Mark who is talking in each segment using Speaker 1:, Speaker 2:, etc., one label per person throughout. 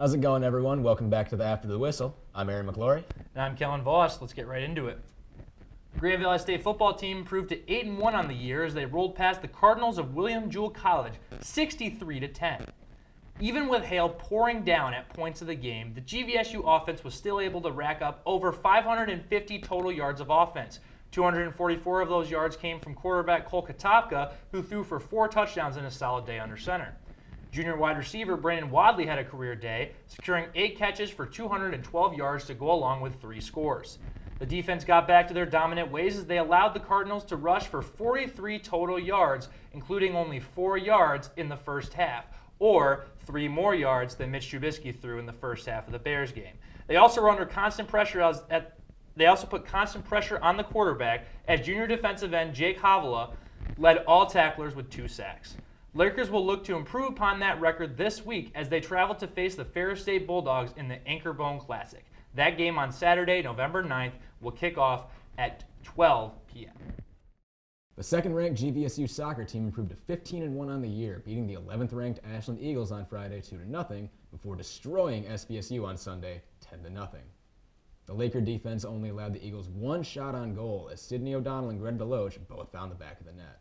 Speaker 1: How's it going, everyone? Welcome back to the After the Whistle. I'm Aaron McClorey.
Speaker 2: And I'm Kellen Voss. Let's get right into it. The Grand Valley State football team improved to 8-1 on the year as they rolled past the Cardinals of William Jewell College 63-10. Even with hail pouring down at points of the game, the GVSU offense was still able to rack up over 550 total yards of offense. 244 of those yards came from quarterback Cole Katopka, who threw for 4 touchdowns in a solid day under center. Junior wide receiver Brandon Wadley had a career day, securing 8 catches for 212 yards to go along with 3 scores. The defense got back to their dominant ways as they allowed the Cardinals to rush for 43 total yards, including only 4 yards in the first half, or 3 more yards than Mitch Trubisky threw in the first half of the Bears game. They also were under constant pressure They also put constant pressure on the quarterback as junior defensive end Jake Havilah led all tacklers with 2 sacks. Lakers will look to improve upon that record this week as they travel to face the Ferris State Bulldogs in the Anchor Bone Classic. That game on Saturday, November 9th, will kick off at 12 p.m.
Speaker 1: The second-ranked GVSU soccer team improved to 15-1 on the year, beating the 11th-ranked Ashland Eagles on Friday 2-0 before destroying SVSU on Sunday 10-0. The Laker defense only allowed the Eagles 1 shot on goal as Sidney O'Donnell and Greg DeLoach both found the back of the net.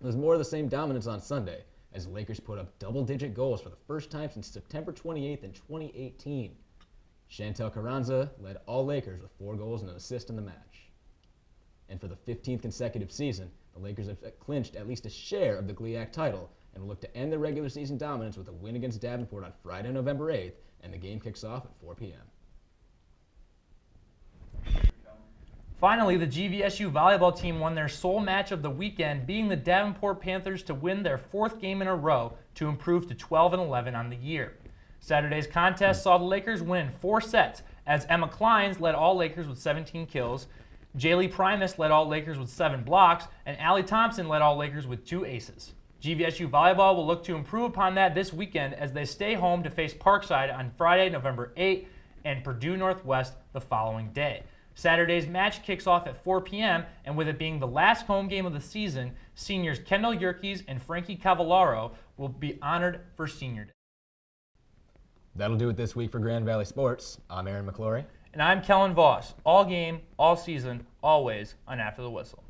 Speaker 1: It was more of the same dominance on Sunday as the Lakers put up double-digit goals for the first time since September 28th in 2018. Chantel Carranza led all Lakers with 4 goals and an assist in the match. And for the 15th consecutive season, the Lakers have clinched at least a share of the GLIAC title and will look to end their regular season dominance with a win against Davenport on Friday, November 8th, and the game kicks off at 4 p.m.
Speaker 2: Finally, the GVSU volleyball team won their sole match of the weekend, beating the Davenport Panthers to win their 4th game in a row to improve to 12-11 on the year. Saturday's contest saw the Lakers win 4 sets as Emma Kleins led all Lakers with 17 kills, Jaylee Primus led all Lakers with 7 blocks, and Allie Thompson led all Lakers with 2 aces. GVSU volleyball will look to improve upon that this weekend as they stay home to face Parkside on Friday, November 8th, and Purdue Northwest the following day. Saturday's match kicks off at 4 p.m., and with it being the last home game of the season, seniors Kendall Yerkes and Frankie Cavallaro will be honored for Senior Day.
Speaker 1: That'll do it this week for Grand Valley Sports. I'm Aaron McClorey.
Speaker 2: And I'm Kellen Voss. All game, all season, always on After the Whistle.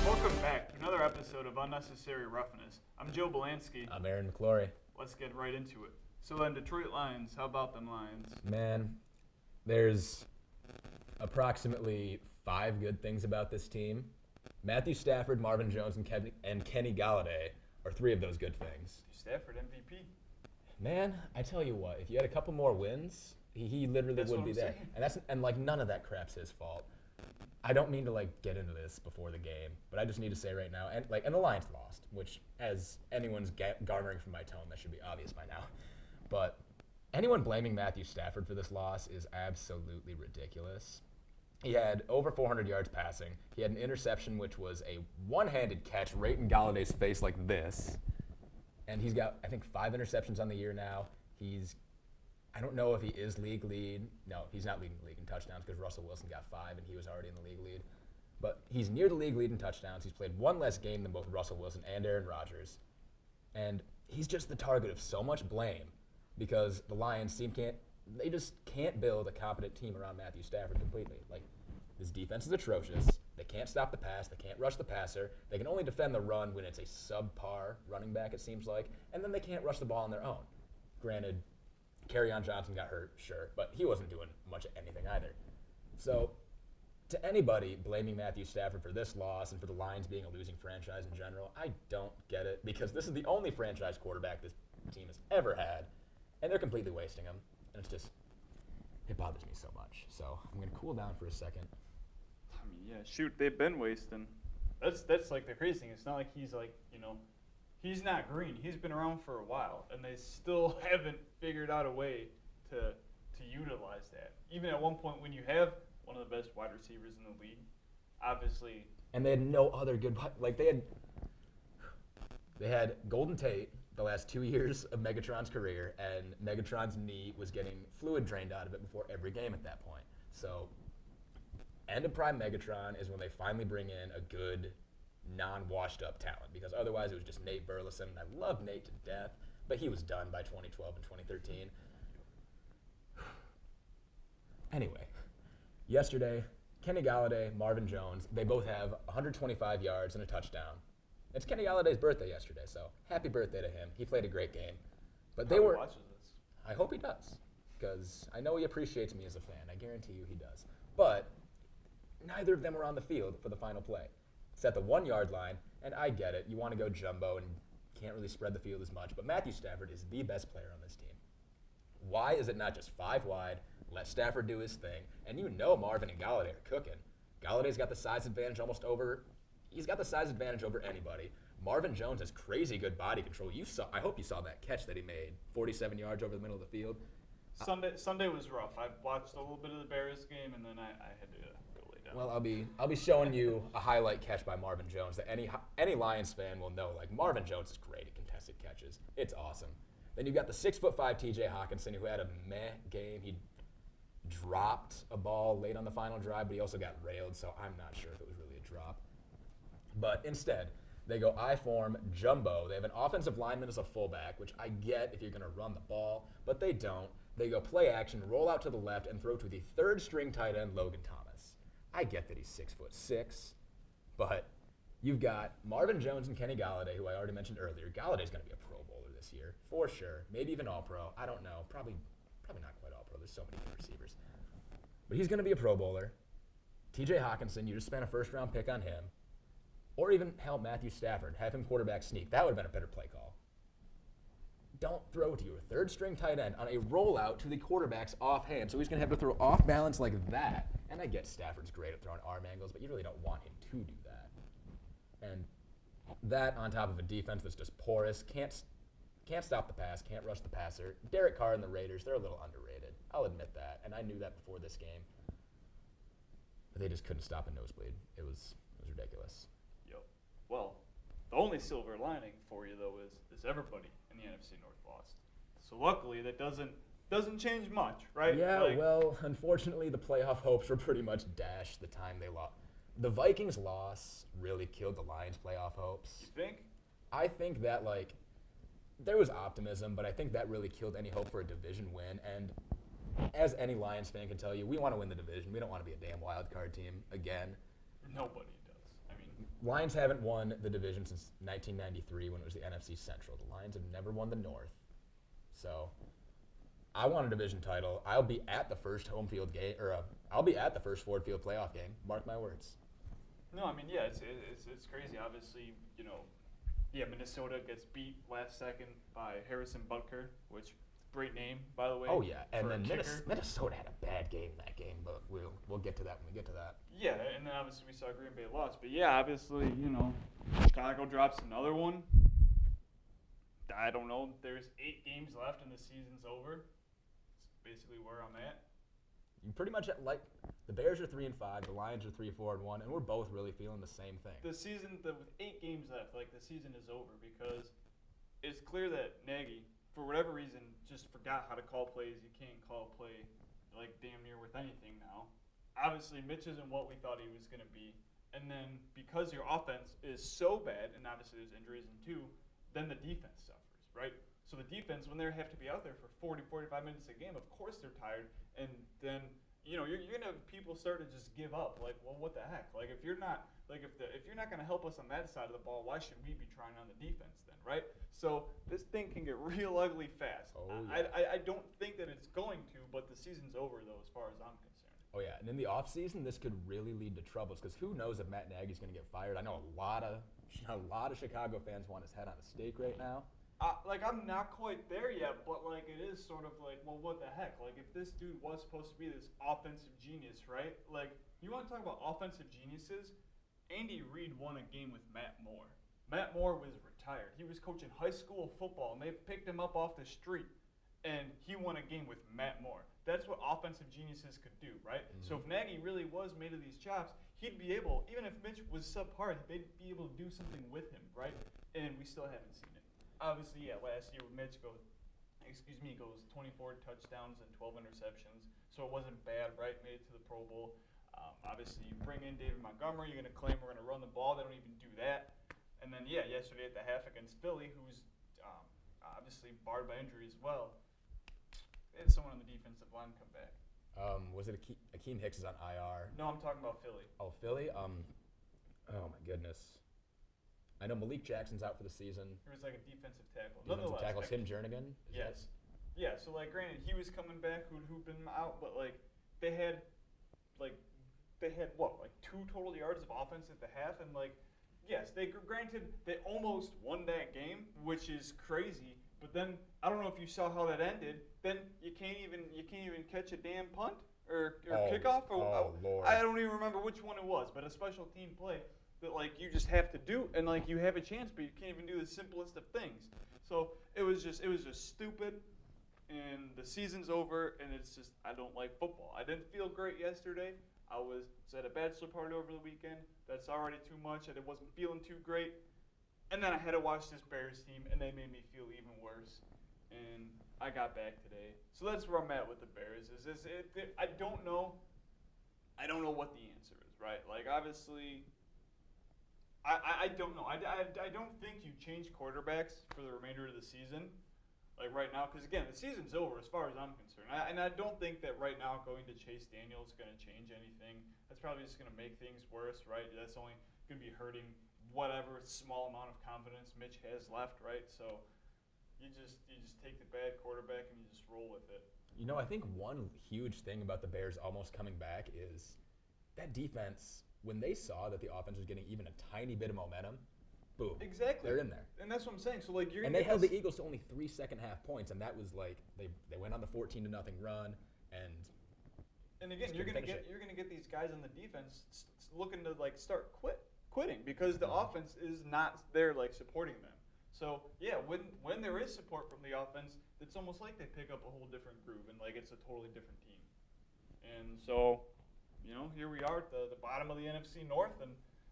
Speaker 3: Welcome back to another episode of Unnecessary Roughness. I'm Joe Bielanski.
Speaker 1: I'm Aaron McClorey.
Speaker 3: Let's get right into it. So then, Detroit Lions, how about them Lions?
Speaker 1: Man, there's approximately 5 good things about this team. Matthew Stafford, Marvin Jones, and Kenny Galladay are 3 of those good things.
Speaker 3: Stafford MVP.
Speaker 1: Man, I tell you what, if you had a couple more wins, he literally would be there. And none of that crap's his fault. I don't mean to get into this before the game, but I just need to say right now, and the Lions lost, which as anyone's garnering from my tone, that should be obvious by now. But anyone blaming Matthew Stafford for this loss is absolutely ridiculous. He had over 400 yards passing. He had an interception, which was a one-handed catch right in Galladay's face like this. And he's got, I think, 5 interceptions on the year now. I don't know if he is league lead. No, he's not leading the league in touchdowns because Russell Wilson got 5 and he was already in the league lead. But he's near the league lead in touchdowns. He's played 1 less game than both Russell Wilson and Aaron Rodgers. And he's just the target of so much blame because the Lions they just can't build a competent team around Matthew Stafford completely. His defense is atrocious. They can't stop the pass. They can't rush the passer. They can only defend the run when it's a subpar running back, it seems like. And then they can't rush the ball on their own. Granted, Kerryon Johnson got hurt, sure, but he wasn't doing much of anything either. So, to anybody blaming Matthew Stafford for this loss and for the Lions being a losing franchise in general, I don't get it because this is the only franchise quarterback this team has ever had, and they're completely wasting him. And it bothers me so much. So I'm going to cool down for a second.
Speaker 3: I mean, yeah, shoot, they've been wasting. That's the crazy thing. It's not like he's he's not green. He's been around for a while, and they still haven't figured out a way to utilize that. Even at one point when you have one of the best wide receivers in the league, obviously.
Speaker 1: And they had no other good they had Golden Tate the last 2 years of Megatron's career, and Megatron's knee was getting fluid drained out of it before every game at that point. So end of prime Megatron is when they finally bring in a good, non-washed-up talent, because otherwise it was just Nate Burleson. I love Nate to death, but he was done by 2012 and 2013. Anyway, yesterday, Kenny Galladay, Marvin Jones, they both have 125 yards and a touchdown. It's Kenny Galladay's birthday yesterday, so happy birthday to him. He played a great game. But they were.
Speaker 3: Watches this.
Speaker 1: I hope he does, because I know he appreciates me as a fan. I guarantee you he does. But neither of them were on the field for the final play. It's at the 1 yard line, and I get it. You want to go jumbo and can't really spread the field as much, but Matthew Stafford is the best player on this team. Why is it not just 5 wide, let Stafford do his thing, and you know Marvin and Galladay are cooking. Galladay's got the size advantage he's got the size advantage over anybody. Marvin Jones has crazy good body control. I hope you saw that catch that he made, 47 yards over the middle of the field.
Speaker 3: Sunday was rough. I watched a little bit of the Bears game, and then I had to go lay down.
Speaker 1: Well, I'll be showing you a highlight catch by Marvin Jones that any Lions fan will know. Like, Marvin Jones is great at contested catches. It's awesome. Then you've got the 6'5" T.J. Hawkinson, who had a meh game. He dropped a ball late on the final drive, but he also got railed, so I'm not sure if it was really a drop. But instead, they go I-form, jumbo. They have an offensive lineman as a fullback, which I get if you're going to run the ball, but they don't. They go play action, roll out to the left, and throw to the third-string tight end, Logan Thomas. I get that he's 6'6", but you've got Marvin Jones and Kenny Galladay, who I already mentioned earlier. Galladay's going to be a Pro Bowler this year, for sure. Maybe even All-Pro. I don't know. Probably not quite All-Pro. There's so many good receivers. But he's going to be a Pro Bowler. T.J. Hawkinson, you just spent a first-round pick on him. Or even, hell, Matthew Stafford. Have him quarterback sneak. That would have been a better play call. Don't throw to your third-string tight end on a rollout to the quarterback's offhand. So he's going to have to throw off balance like that. And I get Stafford's great at throwing arm angles, but you really don't want him to do that. And that on top of a defense that's just porous, can't stop the pass, can't rush the passer. Derek Carr and the Raiders, they're a little underrated. I'll admit that. And I knew that before this game. But they just couldn't stop a nosebleed. It was ridiculous.
Speaker 3: Well, the only silver lining for you, though, is everybody in the NFC North lost. So luckily, that doesn't change much, right?
Speaker 1: Yeah, well, unfortunately, the playoff hopes were pretty much dashed the time they lost. The Vikings' loss really killed the Lions' playoff hopes.
Speaker 3: You think?
Speaker 1: I think that, there was optimism, but I think that really killed any hope for a division win. And as any Lions fan can tell you, we want to win the division. We don't want to be a damn wild card team again.
Speaker 3: Nobody.
Speaker 1: Lions haven't won the division since 1993 when it was the NFC Central. The Lions have never won the North. So I want a division title. I'll be at the first home field game, I'll be at the first Ford Field playoff game. Mark my words.
Speaker 3: No, I mean, yeah, it's crazy. Obviously, Minnesota gets beat last second by Harrison Butker, which great name, by the way.
Speaker 1: Oh yeah, and then Minnesota had a bad game that game, but we'll get to that when we get to that.
Speaker 3: Yeah, and then obviously we saw Green Bay lost, but yeah, obviously Chicago drops another one. I don't know. There's 8 games left and the season's over. That's basically where I'm at.
Speaker 1: You pretty much the Bears are 3-5, the Lions are 3-4-1, and we're both really feeling the same thing.
Speaker 3: The season, with 8 games left, the season is over because it's clear that Nagy, for whatever reason, just forgot how to call plays. You can't call a play damn near with anything now. Obviously, Mitch isn't what we thought he was going to be. And then because your offense is so bad, and obviously there's injuries in 2, then the defense suffers, right? So the defense, when they have to be out there for 40, 45 minutes a game, of course they're tired. And then, you're going to have people start to just give up. Well, what the heck? If you're not going to help us on that side of the ball, why should we be trying on the defense then, right? So this thing can get real ugly fast.
Speaker 1: Oh, yeah.
Speaker 3: I don't think that it's going to, but the season's over, though, as far as I'm concerned.
Speaker 1: Oh, yeah. And in the offseason, this could really lead to troubles because who knows if Matt Nagy's going to get fired. I know a lot of Chicago fans want his head on a stake right now.
Speaker 3: I'm not quite there yet, but, it is sort of well, what the heck? If this dude was supposed to be this offensive genius, right? You want to talk about offensive geniuses? Andy Reid won a game with Matt Moore. Matt Moore was retired. He was coaching high school football, and they picked him up off the street, and he won a game with Matt Moore. That's what offensive geniuses could do, right? Mm-hmm. So if Nagy really was made of these chops, he'd be able, even if Mitch was subpar, they'd be able to do something with him, right? And we still haven't seen it. Obviously, yeah, last year Mitch goes 24 touchdowns and 12 interceptions, so it wasn't bad, right? Made it to the Pro Bowl. Obviously, you bring in David Montgomery, you're going to claim we're going to run the ball. They don't even do that. And then, yesterday at the half against Philly, who's obviously barred by injury as well, they had someone on the defensive line come back.
Speaker 1: Was it Akeem Hicks is on IR?
Speaker 3: No, I'm talking about Philly.
Speaker 1: Oh, Philly? Oh, my goodness. I know Malik Jackson's out for the season.
Speaker 3: He was like a defensive tackle.
Speaker 1: Defensive tackle, Tim Jernigan?
Speaker 3: Yes. Yeah, so, granted, he was coming back who'd been out, but, they had 2 total yards of offense at the half, and, yes, granted, they almost won that game, which is crazy, but then, I don't know if you saw how that ended, then you can't even catch a damn punt or kickoff,
Speaker 1: Lord.
Speaker 3: I don't even remember which one it was, but a special team play that, you just have to do, and, you have a chance, but you can't even do the simplest of things. So, it was just stupid. And the season's over, and it's just, I don't like football. I didn't feel great yesterday. I was at a bachelor party over the weekend. That's already too much, and it wasn't feeling too great. And then I had to watch this Bears team, and they made me feel even worse. And I got back today. So that's where I'm at with the Bears. I don't know what the answer is, right? Obviously, I don't know. I don't think you change quarterbacks for the remainder of the season. Right now, because again, the season's over as far as I'm concerned. And I don't think that right now going to Chase Daniel is going to change anything. That's probably just going to make things worse, right? That's only going to be hurting whatever small amount of confidence Mitch has left, right? So you just take the bad quarterback and you just roll with it.
Speaker 1: I think one huge thing about the Bears almost coming back is that defense, when they saw that the offense was getting even a tiny bit of momentum, boom.
Speaker 3: Exactly.
Speaker 1: They're in there.
Speaker 3: And that's what I'm saying. So you're
Speaker 1: and they held the Eagles to only 3 second-half points, and that was they went on the 14-0 run,
Speaker 3: and again you're gonna get these guys on the defense looking to start quitting because the offense is not there supporting them. So when there is support from the offense, it's almost like they pick up a whole different groove and it's a totally different team. And so here we are at the bottom of the NFC North, and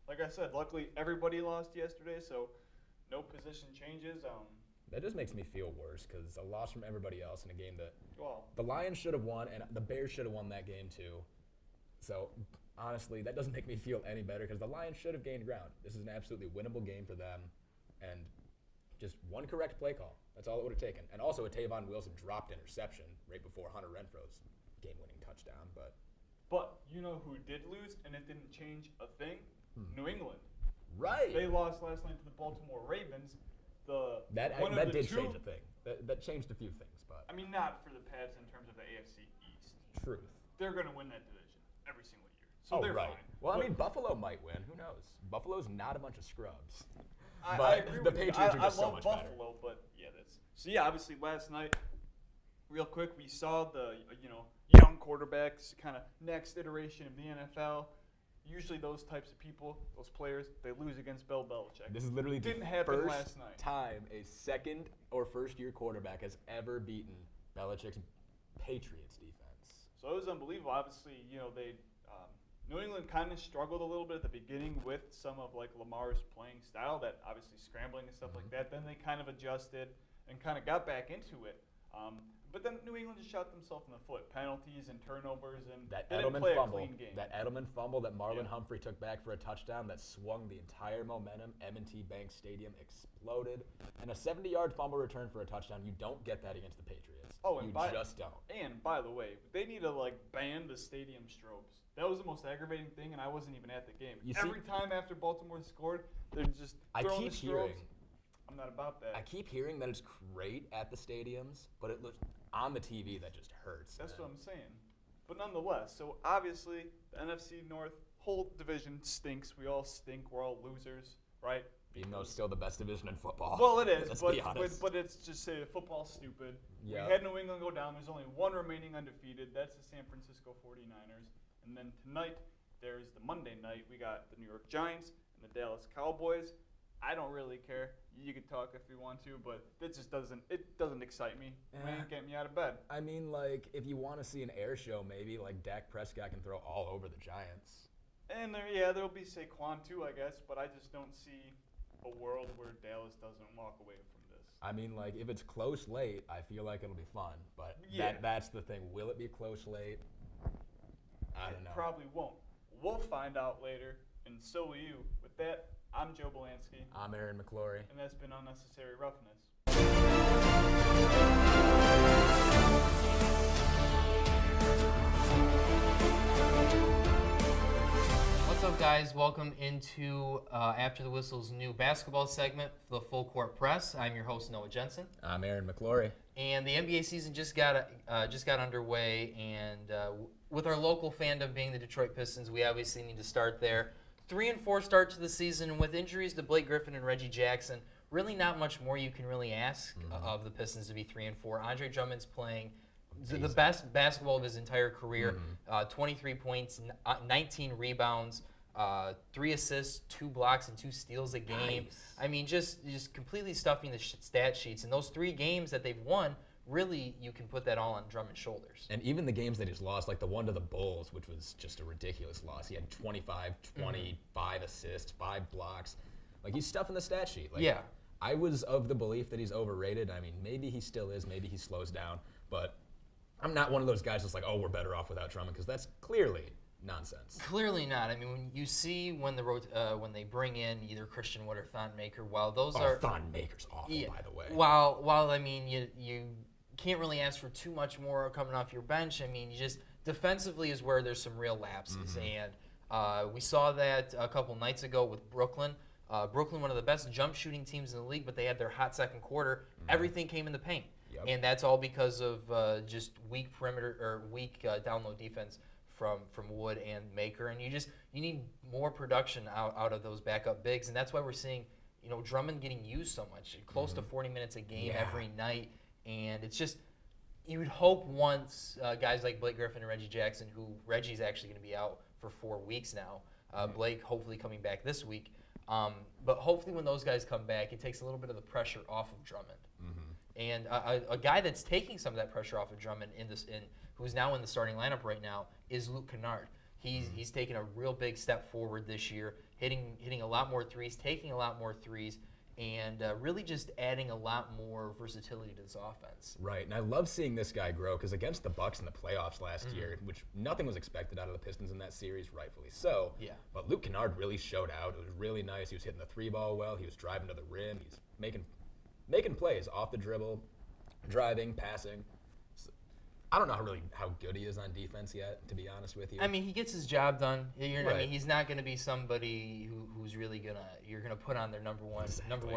Speaker 3: like I said, luckily everybody lost yesterday, so no position changes.
Speaker 1: That just makes me feel worse because a loss from everybody else in a game that the Lions should have won and the Bears should have won that game too. So honestly, that doesn't make me feel any better because the Lions should have gained ground. This is an absolutely winnable game for them, and just one correct play call. That's all it would have taken. And also a Tavon Wilson dropped interception right before Hunter Renfro's game-winning touchdown.
Speaker 3: But you know who did lose and it didn't change a thing? New England.
Speaker 1: Right.
Speaker 3: They lost last night to the Baltimore Ravens.
Speaker 1: That did change a thing. That changed a few things, but
Speaker 3: I mean, not for the Pats in terms of the AFC East.
Speaker 1: Truth.
Speaker 3: They're going to win that division every single year, so they're fine.
Speaker 1: Well, I mean, Buffalo might win. Who knows? Buffalo's not a bunch of scrubs.
Speaker 3: I agree
Speaker 1: the
Speaker 3: with
Speaker 1: Patriots
Speaker 3: you.
Speaker 1: are just
Speaker 3: I
Speaker 1: so
Speaker 3: love
Speaker 1: much
Speaker 3: Buffalo,
Speaker 1: better.
Speaker 3: but obviously last night, real quick, we saw the young quarterbacks, kind of next iteration of the NFL. Usually those types of people, those players, they lose against Bill Belichick.
Speaker 1: This is literally
Speaker 3: Didn't
Speaker 1: the
Speaker 3: happen
Speaker 1: first
Speaker 3: last night.
Speaker 1: time a second or first-year quarterback has ever beaten Belichick's Patriots defense.
Speaker 3: So it was unbelievable. Obviously, they New England kind of struggled a little bit at the beginning with some of Lamar's playing style, that obviously scrambling and stuff like that. Then they kind of adjusted and kind of got back into it. But then New England just shot themselves in the foot. Penalties and turnovers, and
Speaker 1: That
Speaker 3: they didn't
Speaker 1: Edelman
Speaker 3: play
Speaker 1: fumble,
Speaker 3: a clean game.
Speaker 1: that Edelman fumble that Marlon Humphrey took back for a touchdown that swung the entire momentum. M&T Bank Stadium exploded. And a 70-yard fumble return for a touchdown, you don't get that against the Patriots. You just don't.
Speaker 3: And by the way, they need to ban the stadium strobes. That was the most aggravating thing, and I wasn't even at the game. Every time after Baltimore scored, they're just throwing the strobes. I'm not about that.
Speaker 1: I keep hearing that it's great at the stadiums, but it looks on the TV that just hurts.
Speaker 3: That's what I'm saying. But nonetheless, so obviously the NFC North whole division stinks. We all stink. We're all losers, right?
Speaker 1: Even though it's still the best division in football.
Speaker 3: Well, it is,
Speaker 1: Let's be honest.
Speaker 3: but it's just football's stupid.
Speaker 1: Yep.
Speaker 3: We had New England go down. There's only one remaining undefeated. That's the San Francisco 49ers. And then tonight, there's the Monday night. We got the New York Giants and the Dallas Cowboys. I don't really care. You can talk if you want to, but it just doesn't excite me. It ain't get me out of bed.
Speaker 1: I mean, if you want to see an air show, maybe Dak Prescott can throw all over the Giants.
Speaker 3: And there'll be Saquon too, I guess, but I just don't see a world where Dallas doesn't walk away from this.
Speaker 1: I mean, if it's close late, I feel like it'll be fun, but that's the thing. Will it be close late? I don't know.
Speaker 3: It probably won't. We'll find out later, and so will you. With that, I'm Joe Bielanski.
Speaker 1: I'm McClorey.
Speaker 3: And that's been Unnecessary Roughness.
Speaker 2: What's up, guys? Welcome into After the Whistle's new basketball segment, the Full Court Press. I'm your host, Noah Genson.
Speaker 1: I'm McClorey.
Speaker 2: And the NBA season just got underway, and with our local fandom being the Detroit Pistons, we obviously need to start there. 3-4 start to the season with injuries to Blake Griffin and Reggie Jackson. Really not much more you can really ask of the Pistons to be 3-4. Andre Drummond's playing the best basketball of his entire career. 23 points, 19 rebounds, 3 assists, 2 blocks, and 2 steals a game.
Speaker 1: Nice.
Speaker 2: I mean, just completely stuffing the stat sheets. And those 3 games that they've won, really, you can put that all on Drummond's shoulders.
Speaker 1: And even the games that he's lost, like the one to the Bulls, which was just a ridiculous loss. He had 25, 5 assists, 5 blocks. Like, he's stuffing the stat sheet. Like,
Speaker 2: yeah.
Speaker 1: I was of the belief that he's overrated. I mean, maybe he still is. Maybe he slows down. But I'm not one of those guys that's like, oh, we're better off without Drummond, because that's clearly nonsense.
Speaker 2: Clearly not. I mean, when you see when they bring in either Christian Wood or Thon Maker, while those
Speaker 1: Thon Maker's awful, by the way.
Speaker 2: While I mean, you can't really ask for too much more coming off your bench. I mean, you just defensively is where there's some real lapses, and we saw that a couple nights ago with Brooklyn. Brooklyn, one of the best jump shooting teams in the league, but they had their hot second quarter. Everything came in the paint, and that's all because of just weak perimeter or weak down low defense from Wood and Maker, and you need more production out of those backup bigs, and that's why we're seeing Drummond getting used so much, close to 40 minutes a game every night, and it's just you would hope once guys like Blake Griffin and Reggie Jackson, who Reggie's actually going to be out for 4 weeks now, Blake hopefully coming back this week, but hopefully when those guys come back, it takes a little bit of the pressure off of Drummond. And a guy that's taking some of that pressure off of Drummond who's now in the starting lineup right now is Luke Kennard. He's taken a real big step forward this year, hitting a lot more threes, taking a lot more threes, and really just adding a lot more versatility to this offense.
Speaker 1: Right, and I love seeing this guy grow, because against the Bucks in the playoffs last year, which nothing was expected out of the Pistons in that series, rightfully so. Yeah. But Luke Kennard really showed out. It was really nice. He was hitting the 3 ball well. He was driving to the rim. He's making plays off the dribble, driving, passing. I don't know how good he is on defense yet, to be honest with you.
Speaker 2: I mean, he gets his job done. I mean, he's not going to be somebody who's really you're gonna put on their number one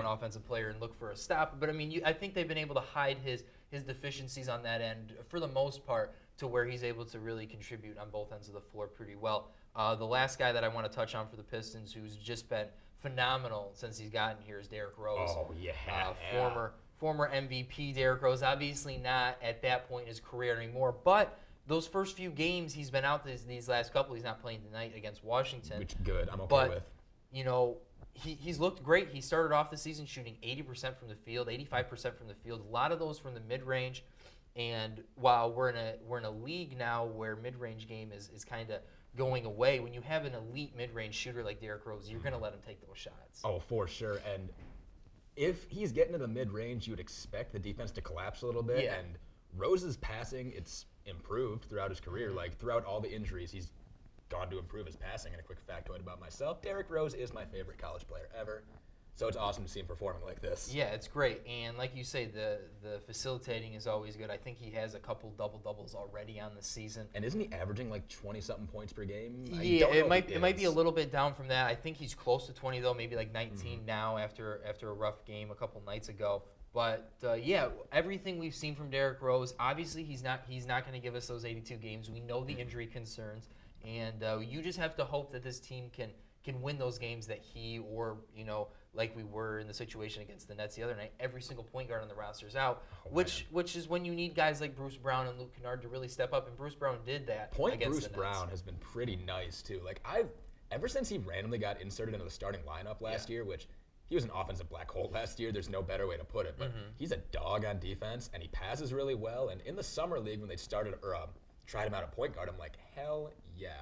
Speaker 2: offensive player and look for a stop. But I mean, I think they've been able to hide his deficiencies on that end for the most part, to where he's able to really contribute on both ends of the floor pretty well. The last guy that I want to touch on for the Pistons, who's just been phenomenal since he's gotten here, is Derrick Rose.
Speaker 1: Oh yeah.
Speaker 2: Former MVP Derrick Rose, obviously not at that point in his career anymore, but those first few games he's been out these last couple, he's not playing tonight against Washington.
Speaker 1: Which good, I'm okay with.
Speaker 2: He's looked great. He started off the season shooting 80% from the field, 85% from the field, a lot of those from the mid-range, and while we're in a league now where mid-range game is kind of going away, when you have an elite mid-range shooter like Derrick Rose, you're going to let him take those shots.
Speaker 1: Oh, for sure, and if he's getting to the mid-range, you would expect the defense to collapse a little bit.
Speaker 2: Yeah.
Speaker 1: And Rose's passing, it's improved throughout his career. Like, throughout all the injuries, he's gone to improve his passing. And a quick factoid about myself, Derrick Rose is my favorite college player ever. So it's awesome to see him performing like this.
Speaker 2: Yeah, it's great. And like you say, the facilitating is always good. I think he has a couple double-doubles already on the season.
Speaker 1: And isn't he averaging like 20-something points per game?
Speaker 2: Yeah, it might be a little bit down from that. I think he's close to 20, though, maybe like 19 now after a rough game a couple nights ago. But, yeah, everything we've seen from Derrick Rose, obviously he's not going to give us those 82 games. We know the injury concerns. And you just have to hope that this team can win those games that he or, like we were in the situation against the Nets the other night, every single point guard on the roster is out, which is when you need guys like Bruce Brown and Luke Kennard to really step up, and Bruce Brown did that against
Speaker 1: Bruce Brown has been pretty nice, too. Like, ever since he randomly got inserted into the starting lineup last year, which he was an offensive black hole last year, there's no better way to put it, but he's a dog on defense, and he passes really well, and in the summer league when they started, tried him out at point guard, I'm like, hell yeah.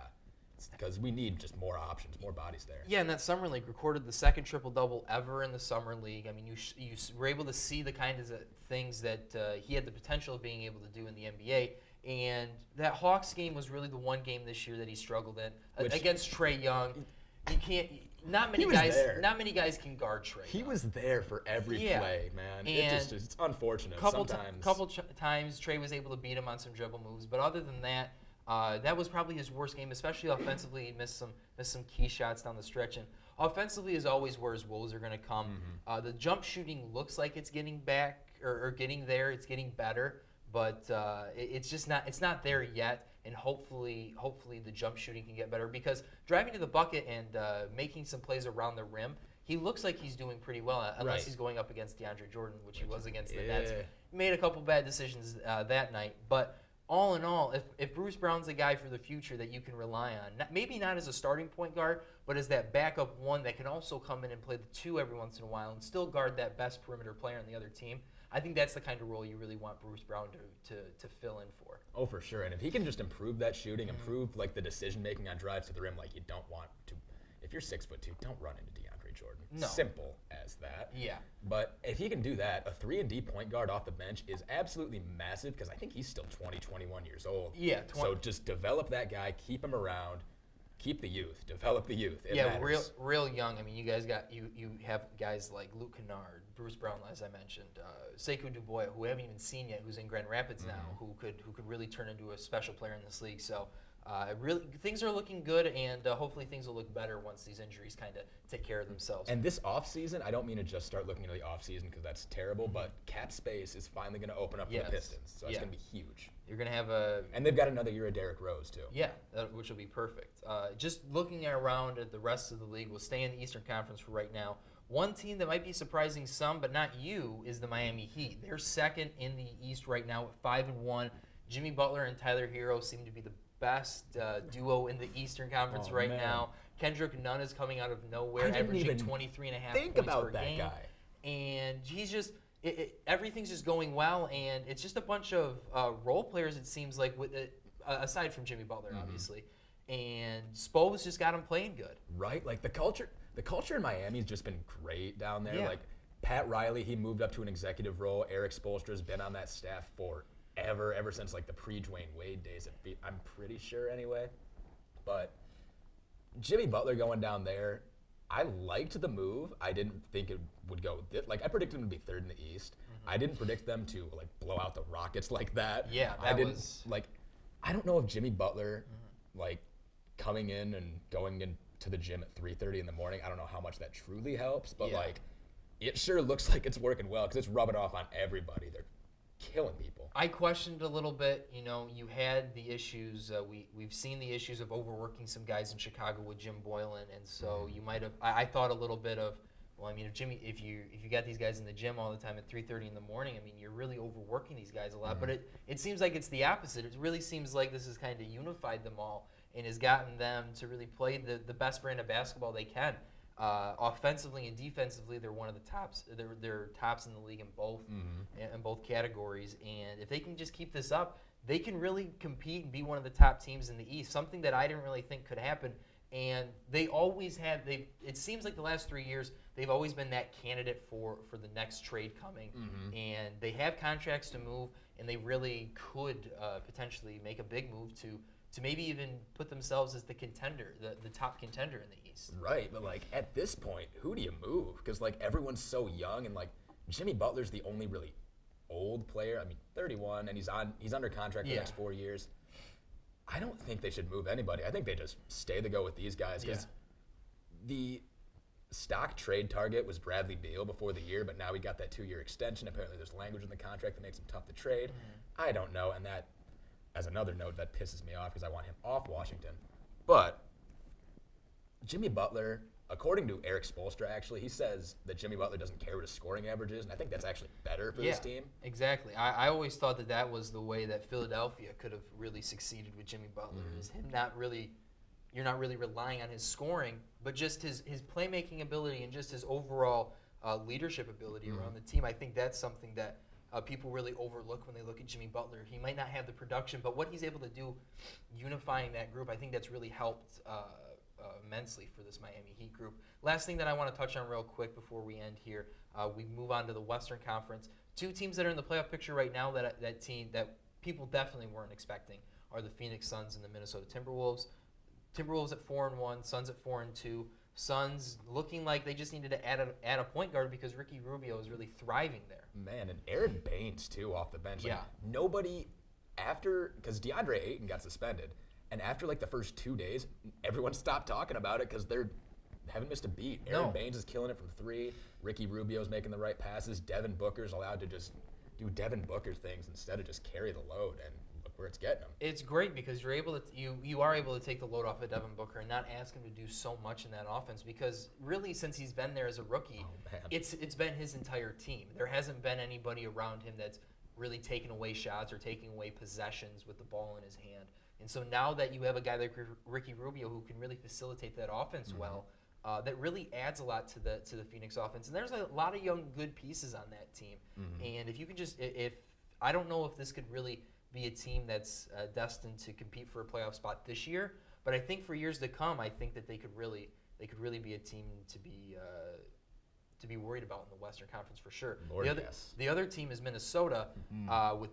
Speaker 1: Because we need just more options, more bodies there.
Speaker 2: Yeah, and that summer league recorded the second triple-double ever in the summer league. I mean, you were able to see the kinds of things that he had the potential of being able to do in the NBA.
Speaker 4: And that Hawks game was really the one game this year that he struggled in
Speaker 1: Which-
Speaker 4: against Trae Young. You can't. Not many
Speaker 1: was
Speaker 4: guys.
Speaker 1: there.
Speaker 4: Not many guys can guard Trae.
Speaker 1: He
Speaker 4: Young.
Speaker 1: was there for every
Speaker 4: Yeah.
Speaker 1: play, man.
Speaker 4: And
Speaker 1: It's unfortunate
Speaker 4: couple
Speaker 1: sometimes.
Speaker 4: times Trae was able to beat him on some dribble moves, but other than that, that was probably his worst game, especially offensively. He missed some key shots down the stretch, and offensively is always where his woes are going to come. The jump shooting looks like it's getting back or getting there. It's getting better, but it's just not. It's not there yet. And hopefully the jump shooting can get better, because driving to the bucket and making some plays around the rim, he looks like he's doing pretty well, unless
Speaker 1: Right.
Speaker 4: he's going up against DeAndre Jordan, which he was against the Nets. Made a couple bad decisions that night, but all in all, if Bruce Brown's a guy for the future that you can rely on, maybe not as a starting point guard, but as that backup one that can also come in and play the two every once in a while and still guard that best perimeter player on the other team, I think that's the kind of role you really want Bruce Brown to fill in for.
Speaker 1: Oh, for sure. And if he can just improve that shooting, improve like the decision making on drives to the rim, like you don't want to. If you're 6'2", don't run into DeAndre Jordan.
Speaker 4: No.
Speaker 1: Simple as that.
Speaker 4: Yeah.
Speaker 1: But if he can do that, a 3-and-D point guard off the bench is absolutely massive, because I think he's still 20, 21 years old.
Speaker 4: Yeah.
Speaker 1: So just develop that guy, keep him around, keep the youth, develop the youth. It
Speaker 4: Yeah,
Speaker 1: matters.
Speaker 4: real young. I mean, you guys you have guys like Luke Kennard, Bruce Brown, as I mentioned, Sekou Dubois, who we haven't even seen yet, who's in Grand Rapids now, who could really turn into a special player in this league. So really, things are looking good, and hopefully things will look better once these injuries kind of take care of themselves.
Speaker 1: And this offseason, I don't mean to just start looking into the offseason because that's terrible, but cap space is finally going to open up for
Speaker 4: Yes.
Speaker 1: the Pistons. So it's
Speaker 4: Yeah.
Speaker 1: going to be huge.
Speaker 4: You're gonna have a
Speaker 1: And they've got another year of Derrick Rose, too.
Speaker 4: Yeah, which will be perfect. Just looking around at the rest of the league, we'll stay in the Eastern Conference for right now. One team that might be surprising some, but not you, is the Miami Heat. They're second in the East right now at 5-1. Jimmy Butler and Tyler Hero seem to be the best duo in the Eastern Conference right
Speaker 1: man.
Speaker 4: now. Kendrick Nunn is coming out of nowhere,
Speaker 1: I didn't
Speaker 4: averaging
Speaker 1: even
Speaker 4: 23.5
Speaker 1: think
Speaker 4: points
Speaker 1: about
Speaker 4: per
Speaker 1: that
Speaker 4: game.
Speaker 1: guy.
Speaker 4: And he's just everything's just going well, and it's just a bunch of role players, it seems like, with aside from Jimmy Butler, obviously. And Spo's just got him playing good.
Speaker 1: Right? Like the culture in Miami has just been great down there.
Speaker 4: Yeah.
Speaker 1: Like Pat Riley, he moved up to an executive role. Eric Spoelstra's been on that staff ever since like the pre-Dwayne Wade days. I'm pretty sure anyway. But Jimmy Butler going down there, I liked the move. I didn't think it would go I predicted them to be third in the East. I didn't predict them to like blow out the Rockets like that.
Speaker 4: Yeah,
Speaker 1: I don't know if Jimmy Butler like coming in and going into the gym at 3:30 in the morning, I don't know how much that truly helps, but
Speaker 4: Yeah.
Speaker 1: like it sure looks like it's working well because it's rubbing off on everybody. They're killing people.
Speaker 4: I questioned a little bit. You know, you had the issues. We've seen the issues of overworking some guys in Chicago with Jim Boylan, and so you might have. I thought a little bit of, well, I mean, if you got these guys in the gym all the time at 3:30 in the morning, I mean, you're really overworking these guys a lot. But it seems like it's the opposite. It really seems like this has kind of unified them all and has gotten them to really play the best brand of basketball they can. Offensively and defensively, they're one of the tops. They're tops in the league in both categories. And if they can just keep this up, they can really compete and be one of the top teams in the East. Something that I didn't really think could happen. And they always have. It seems like the last 3 years they've always been that candidate for the next trade coming. And they have contracts to move, and they really could potentially make a big move to maybe even put themselves as the contender, the top contender in the East.
Speaker 1: Right, but like at this point, who do you move? Because like everyone's so young, and like Jimmy Butler's the only really old player. I mean, 31, and he's under contract for the next 4 years. I don't think they should move anybody. I think they just stay the go with these guys because the stock trade target was Bradley Beal before the year, but now he got that 2-year extension. Apparently, there's language in the contract that makes him tough to trade. I don't know, and that, as another note, that pisses me off because I want him off Washington. But Jimmy Butler, according to Eric Spoelstra, actually, he says that Jimmy Butler doesn't care what his scoring average is, and I think that's actually better for this team.
Speaker 4: Exactly. I always thought that was the way that Philadelphia could have really succeeded with Jimmy Butler, is him you're not really relying on his scoring, but just his playmaking ability and just his overall leadership ability around the team. I think that's something that people really overlook when they look at Jimmy Butler. He might not have the production, but what he's able to do unifying that group, I think that's really helped immensely for this Miami Heat group. Last thing that I want to touch on real quick before we end here, we move on to the Western Conference. Two teams that are in the playoff picture right now that people definitely weren't expecting are the Phoenix Suns and the Minnesota Timberwolves. Timberwolves at 4-1, Suns at 4-2. Suns looking like they just needed to add a point guard because Ricky Rubio is really thriving there.
Speaker 1: Man, and Aaron Baines, too, off the bench.
Speaker 4: Yeah.
Speaker 1: Like, nobody because DeAndre Ayton got suspended, and after, like, the first 2 days, everyone stopped talking about it because they haven't missed a beat. Aaron Baines is killing it from 3. Ricky Rubio's making the right passes. Devin Booker's allowed to just do Devin Booker things instead of just carry the load, and look where it's getting him.
Speaker 4: It's great because you're able to you are able to take the load off of Devin Booker and not ask him to do so much in that offense because really since he's been there as a rookie, it's been his entire team. There hasn't been anybody around him that's really taking away shots or taking away possessions with the ball in his hand. And so now that you have a guy like Ricky Rubio who can really facilitate that offense well, that really adds a lot to the Phoenix offense. And there's a lot of young good pieces on that team. And if you can if I don't know if this could really be a team that's destined to compete for a playoff spot this year, but I think for years to come, I think that they could really be a team to be worried about in the Western Conference for sure. The other team is Minnesota with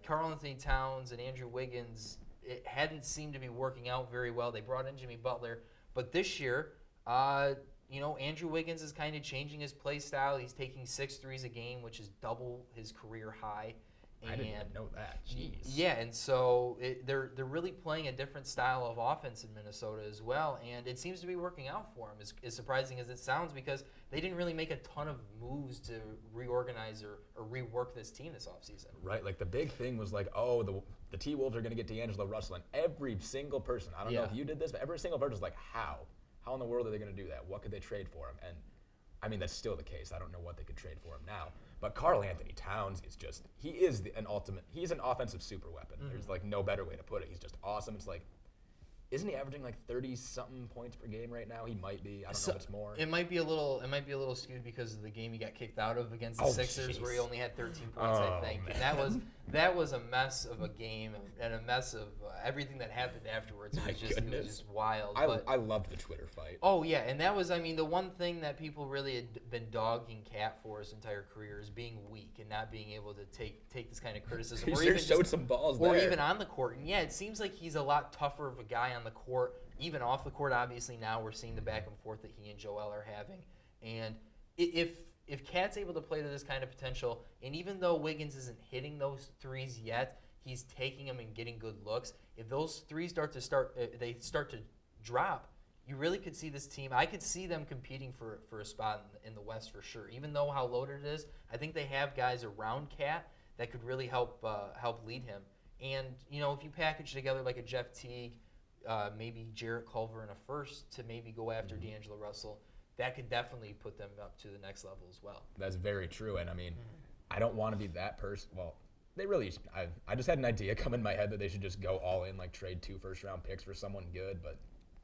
Speaker 4: Karl-Anthony Towns and Andrew Wiggins. It hadn't seemed to be working out very well. They brought in Jimmy Butler, but this year, Andrew Wiggins is kind of changing his play style. He's taking 6 threes a game, which is double his career high.
Speaker 1: I didn't even know that. Jeez.
Speaker 4: Yeah, and so they're really playing a different style of offense in Minnesota as well, and it seems to be working out for them, as surprising as it sounds, because they didn't really make a ton of moves to reorganize or rework this team this offseason.
Speaker 1: Right, like the big thing was like, the T-Wolves are going to get D'Angelo Russell, and every single person, I don't know if you did this, but every single person was like, how? How in the world are they going to do that? What could they trade for him? And I mean, that's still the case. I don't know what they could trade for him now. But Karl-Anthony Towns is just, he's an offensive super weapon. There's like no better way to put it. He's just awesome. It's like, isn't he averaging like 30-something points per game right now? He might be. I don't know if it's more.
Speaker 4: It might be a little skewed because of the game he got kicked out of against the Sixers, where he only had 13 points, I think.
Speaker 1: Man.
Speaker 4: And that was a mess of a game and a mess of everything that happened afterwards. It was just wild.
Speaker 1: I loved the Twitter fight.
Speaker 4: Oh yeah, and that was the one thing that people really had been dogging Cat for his entire career is being weak and not being able to take this kind of criticism.
Speaker 1: He even showed some balls there.
Speaker 4: Or even on the court. And yeah, it seems like he's a lot tougher of a guy on the court, even off the court. Obviously now we're seeing the back and forth that he and Joel are having. And if Cat's able to play to this kind of potential, and even though Wiggins isn't hitting those threes yet, he's taking them and getting good looks. If those threes start to drop, you really could see this team. I could see them competing for a spot in the West for sure. Even though how loaded it is, I think they have guys around Cat that could really help lead him. And if you package together like a Jeff Teague, maybe Jarrett Culver in a first to maybe go after D'Angelo Russell, that could definitely put them up to the next level as well.
Speaker 1: That's very true. And I mean, I don't want to be that person. Well, they really, I just had an idea come in my head that they should just go all in, like trade 2 first-round picks for someone good, but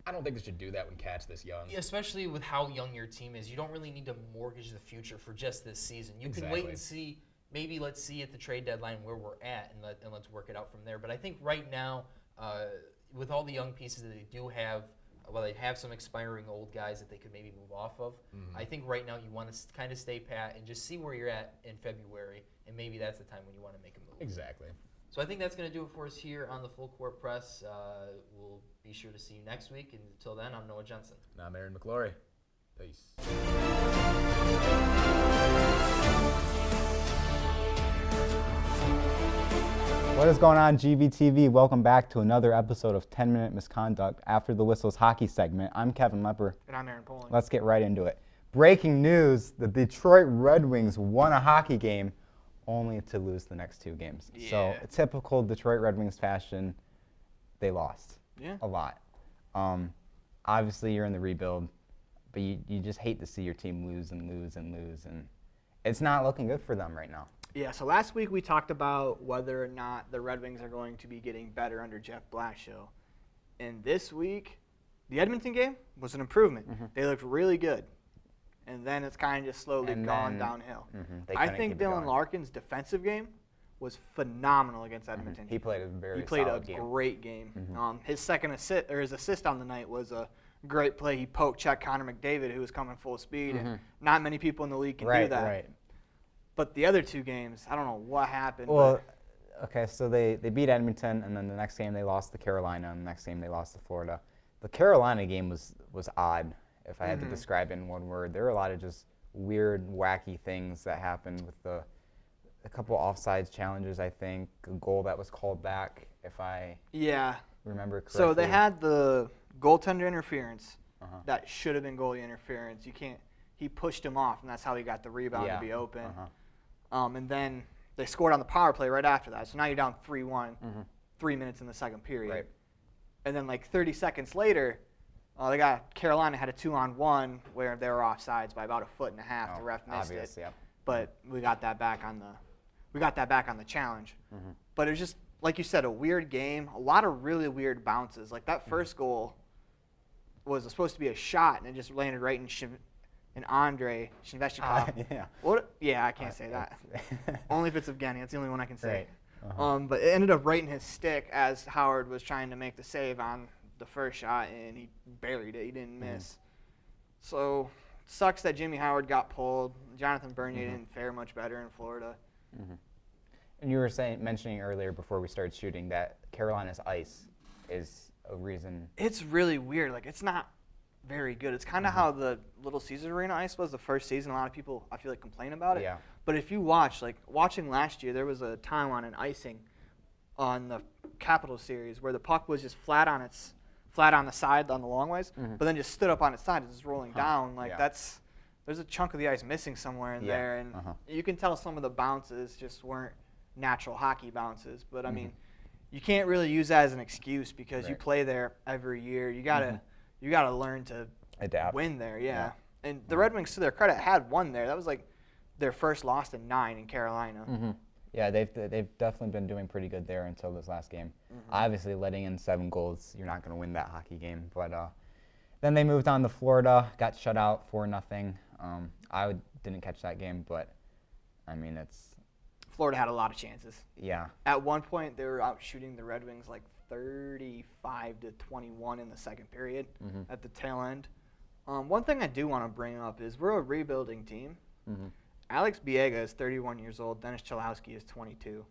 Speaker 1: I don't think they should do that when Cat's this young.
Speaker 4: Yeah, especially with how young your team is. You don't really need to mortgage the future for just this season. You can wait and see. Maybe let's see at the trade deadline where we're at, and let's work it out from there. But I think right now, with all the young pieces that they do have, they have some expiring old guys that they could maybe move off of. I think right now you want to kind of stay pat and just see where you're at in February, and maybe that's the time when you want to make a move.
Speaker 1: Exactly.
Speaker 4: So I think that's going to do it for us here on the Full Court Press. We'll be sure to see you next week. And until then, I'm Noah Genson.
Speaker 1: And I'm Aaron McClorey. Peace.
Speaker 5: What is going on, GVTV? Welcome back to another episode of 10-Minute Misconduct After the Whistles hockey segment. I'm Kevin Lepper.
Speaker 6: And I'm Aaron Poland.
Speaker 5: Let's get right into it. Breaking news, the Detroit Red Wings won a hockey game only to lose the next 2 games.
Speaker 6: Yeah.
Speaker 5: So, a typical Detroit Red Wings fashion, they lost a lot. Obviously, you're in the rebuild, but you just hate to see your team lose and lose and lose, and it's not looking good for them right now.
Speaker 6: Yeah, so last week we talked about whether or not the Red Wings are going to be getting better under Jeff Blashill. And this week, the Edmonton game was an improvement. They looked really good. And then it's kind of just slowly gone downhill. I think Dylan Larkin's defensive game was phenomenal against Edmonton.
Speaker 5: He played a very
Speaker 6: solid game. Great game. His second assist, or his assist on the night, was a great play. He poked check Connor McDavid, who was coming full speed, and not many people in the league can do that. Right. But the other 2 games, I don't know what happened.
Speaker 5: Well, okay, so they beat Edmonton, and then the next game they lost to Carolina, and the next game they lost to Florida. The Carolina game was odd, if I had to describe it in one word. There were a lot of just weird, wacky things that happened with a couple offsides challenges, I think, a goal that was called back, if I remember correctly.
Speaker 6: So they had the goaltender interference that should have been goalie interference. He pushed him off, and that's how he got the rebound to be open. And then they scored on the power play right after that. So now you're down 3-1, 3 minutes in the second period.
Speaker 5: Right.
Speaker 6: And then like 30 seconds later, Carolina had a 2-on-1 where they were offsides by about 1.5 feet. The ref missed it.
Speaker 5: Yeah.
Speaker 6: But we got that back on the challenge. But it was just, like you said, a weird game. A lot of really weird bounces. Like that first goal was supposed to be a shot, and it just landed right in Andrei Shevchenko. I can't say that. Only if it's Evgeny. That's the only one I can say. Right. But it ended up right in his stick as Howard was trying to make the save on the first shot, and he buried it. He didn't miss. So sucks that Jimmy Howard got pulled. Jonathan Bernier didn't fare much better in Florida.
Speaker 5: And you were mentioning earlier before we started shooting that Carolina's ice is a reason. It's
Speaker 6: really weird. Like, it's not very good. It's kind of how the Little Caesars Arena ice was the first season. A lot of people, I feel like, complain about it. Yeah. But if you watching last year, there was a time on an icing on the Capitals series where the puck was just flat on the side on the long ways, but then just stood up on its side, just rolling down. Like there's a chunk of the ice missing somewhere in there, and you can tell some of the bounces just weren't natural hockey bounces. But I mean, you can't really use that as an excuse because you play there every year. You gotta learn to
Speaker 5: adapt,
Speaker 6: win there. Yeah. And the Red Wings, to their credit, had won there. That was like their first loss in 9 in Carolina.
Speaker 5: Yeah, they've definitely been doing pretty good there until this last game. Obviously, letting in 7 goals, you're not going to win that hockey game. But then they moved on to Florida, got shut out 4-0. I didn't catch that game, but I mean,
Speaker 6: Florida had a lot of chances.
Speaker 5: Yeah.
Speaker 6: At one point, they were out shooting the Red Wings like 35-21 in the second period at the tail end. One thing I do want to bring up is we're a rebuilding team. Alex Biega is 31 years old. Dennis Cholowski is 22.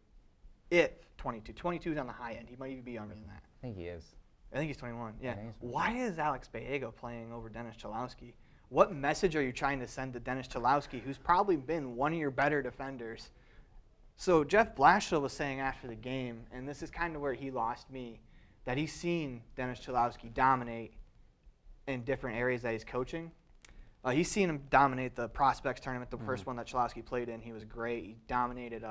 Speaker 6: 22 is on the high end. He might even be younger than that.
Speaker 5: I think he is.
Speaker 6: I think he's 21. Yeah. Why is Alex Biega playing over Dennis Cholowski? What message are you trying to send to Dennis Cholowski, who's probably been one of your better defenders? So Jeff Blashill was saying after the game, and this is kind of where he lost me, that he's seen Dennis Cholowski dominate in different areas that he's coaching. He's seen him dominate the Prospects tournament, the first one that Cholowski played in. He was great. He dominated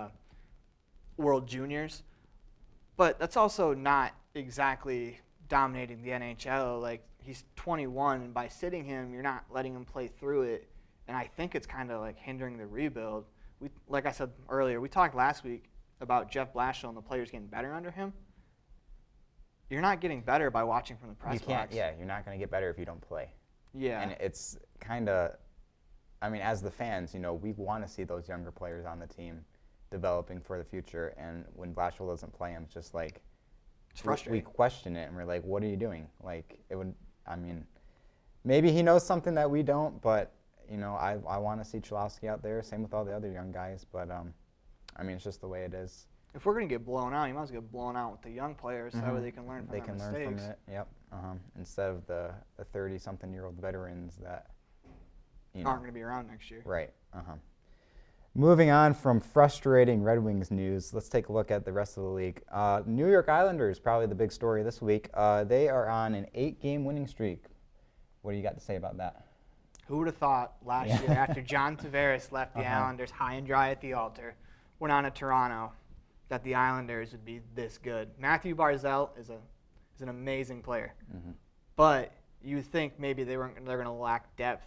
Speaker 6: World Juniors. But that's also not exactly dominating the NHL. Like, he's 21, and by sitting him, you're not letting him play through it. And I think it's kind of like hindering the rebuild. Like I said earlier, we talked last week about Jeff Blashill and the players getting better under him. You're not getting better by watching from the press box.
Speaker 5: Yeah, you're not going to get better if you don't play.
Speaker 6: Yeah.
Speaker 5: And it's kind of, I mean, as the fans, we want to see those younger players on the team developing for the future. And when Blashill doesn't play them, it's just like,
Speaker 6: it's frustrating.
Speaker 5: We question it, and we're like, what are you doing? Like, maybe he knows something that we don't, but, I want to see Cholowski out there. Same with all the other young guys. But, it's just the way it is.
Speaker 6: If we're going to get blown out, you might as well get blown out with the young players. That way they can learn from their mistakes.
Speaker 5: Learn from it, yep. Instead of the 30-something-year-old veterans that
Speaker 6: aren't going to be around next year.
Speaker 5: Right. Moving on from frustrating Red Wings news, let's take a look at the rest of the league. New York Islanders, probably the big story this week. They are on an 8-game winning streak. What do you got to say about that?
Speaker 6: Who would have thought last year after John Tavares left the Islanders high and dry at the altar, went on to Toronto, that the Islanders would be this good? Matthew Barzal is an amazing player. But you would think maybe they're going to lack depth